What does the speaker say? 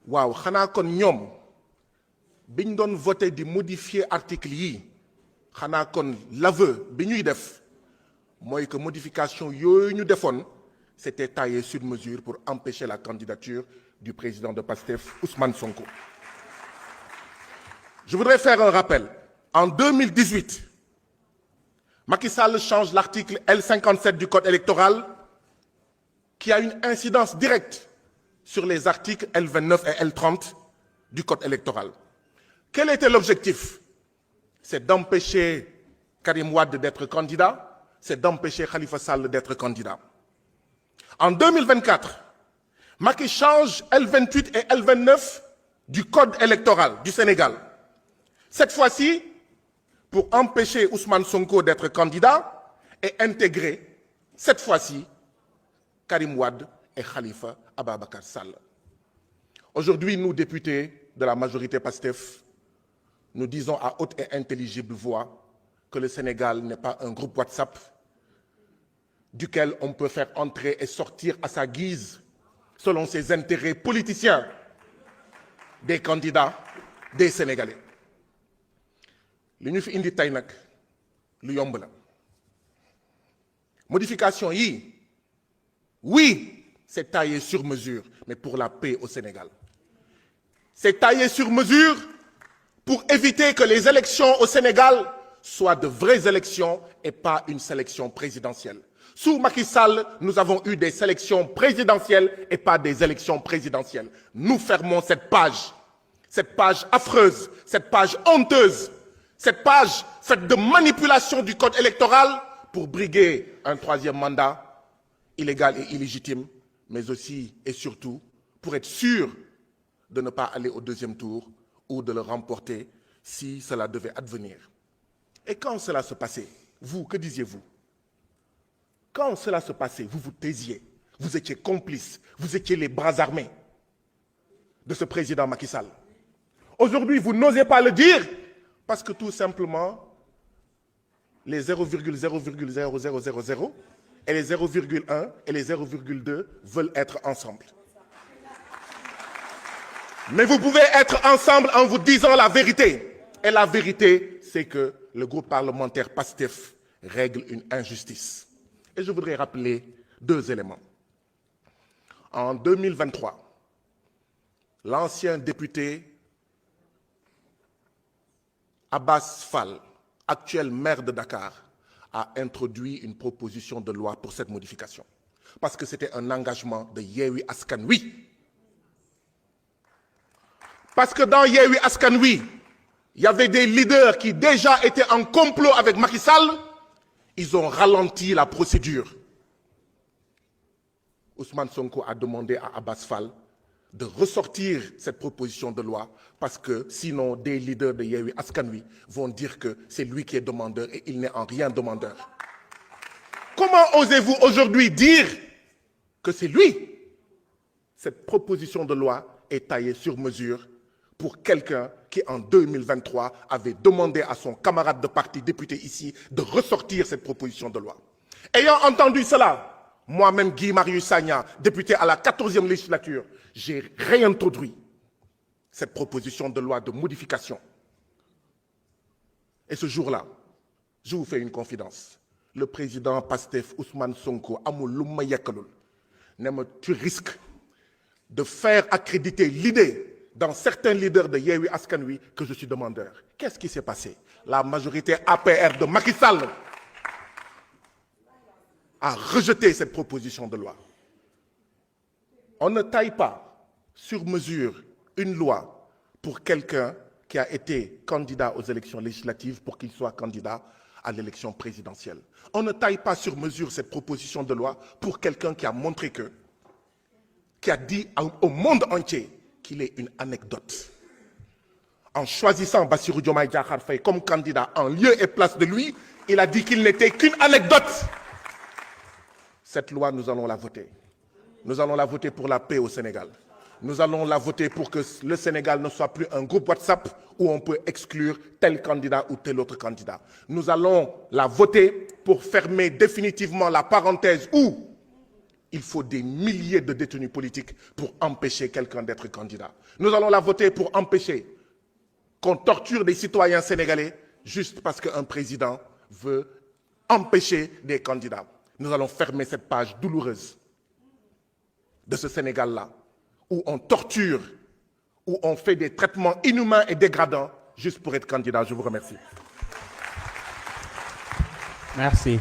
waaw xanaa kon ñoom biñ doon voté di modifier article yi xanaa kon l'aveu bi ñuy def mooy que modification yooyu ñu defoon c'était taillé sur mesure pour empêcher la candidature du président de PASTEF, Ousmane Sonko. Je voudrais faire un rappel. En 2018, Macky Sall change l'article L57 du Code électoral qui a une incidence directe sur les articles L29 et L30 du Code électoral. Quel était l'objectif? C'est d'empêcher Karim Wade d'être candidat, c'est d'empêcher Khalifa Sall d'être candidat. En 2024, Macky change L28 et L29 du Code électoral du Sénégal. Cette fois-ci, pour empêcher Ousmane Sonko d'être candidat et intégrer, cette fois-ci, Karim Wade et Khalifa Ababacar Sall. Aujourd'hui, nous, députés de la majorité PASTEF, nous disons à haute et intelligible voix que le Sénégal n'est pas un groupe WhatsApp duquel on peut faire entrer et sortir à sa guise, selon ses intérêts politiciens, des candidats, des Sénégalais. li ñu fi indi tey nag lu yomb la modification yi oui c'est taillé sur mesure mais pour la paix au Sénégal c'est taillé sur mesure pour éviter que les élections au Sénégal soient de vraies élections et pas une sélection présidentielle. Sous Macky Sall, nous avons eu des sélections présidentielles et pas des élections présidentielles. Nous fermons cette page affreuse, cette page honteuse, cette page faite de manipulation du code électoral pour briguer un troisième mandat illégal et illégitime, mais aussi et surtout pour être sûr de ne pas aller au deuxième tour ou de le remporter si cela devait advenir. Et quand cela se passait, vous, que disiez-vous? Quand cela se passait, vous vous taisiez, vous étiez complices, vous étiez les bras armés de ce président Macky Sall. Aujourd'hui, vous n'osez pas le dire parce que tout simplement, les 0,00000 et les 0,1 et les 0,2 veulent être ensemble. Mais vous pouvez être ensemble en vous disant la vérité. Et la vérité, c'est que le groupe parlementaire PASTEF règle une injustice. Et je voudrais rappeler deux éléments. En 2023, l'ancien député Abbas Fall, actuel maire de Dakar, a introduit une proposition de loi pour cette modification. Parce que c'était un engagement de Yewwi Askan Wi. Parce que dans Yewwi Askan Wi, il y avait des leaders qui déjà étaient en complot avec Macky Sall. Ils ont ralenti la procédure. Ousmane Sonko a demandé à Abbas Fall de ressortir cette proposition de loi parce que sinon des leaders de Yewwi Askan Wi vont dire que c'est lui qui est demandeur et il n'est en rien demandeur. Comment osez-vous aujourd'hui dire que c'est lui? Cette proposition de loi est taillée sur mesure pour quelqu'un qui, en 2023, avait demandé à son camarade de parti député ici de ressortir cette proposition de loi. Ayant entendu cela, moi-même, Guy Marius Sagna, député à la 14e législature, j'ai réintroduit cette proposition de loi de modification. Et ce jour-là, je vous fais une confidence. Le président PASTEF, Ousmane Sonko, amul lu ma yekkalul ne ma tu risques de faire accréditer l'idée dans certains leaders de Yewwi Askan Wi que je suis demandeur. Qu'est-ce qui s'est passé? La majorité APR de Macky Sall a rejeté cette proposition de loi. On ne taille pas sur mesure une loi pour quelqu'un qui a été candidat aux élections législatives pour qu'il soit candidat à l'élection présidentielle. On ne taille pas sur mesure cette proposition de loi pour quelqu'un qui a montré que, qui a dit au monde entier qu'il est une anecdote. En choisissant Bassirou Diomaye Diakhar Faye comme candidat en lieu et place de lui, il a dit qu'il n'était qu'une anecdote. Cette loi, nous allons la voter. Nous allons la voter pour la paix au Sénégal. Nous allons la voter pour que le Sénégal ne soit plus un groupe WhatsApp où on peut exclure tel candidat ou tel autre candidat. Nous allons la voter pour fermer définitivement la parenthèse où il faut des milliers de détenus politiques pour empêcher quelqu'un d'être candidat. Nous allons la voter pour empêcher qu'on torture des citoyens sénégalais juste parce qu'un président veut empêcher des candidats. Nous allons fermer cette page douloureuse de ce Sénégal-là, où on torture, où on fait des traitements inhumains et dégradants juste pour être candidat. Je vous remercie. Merci.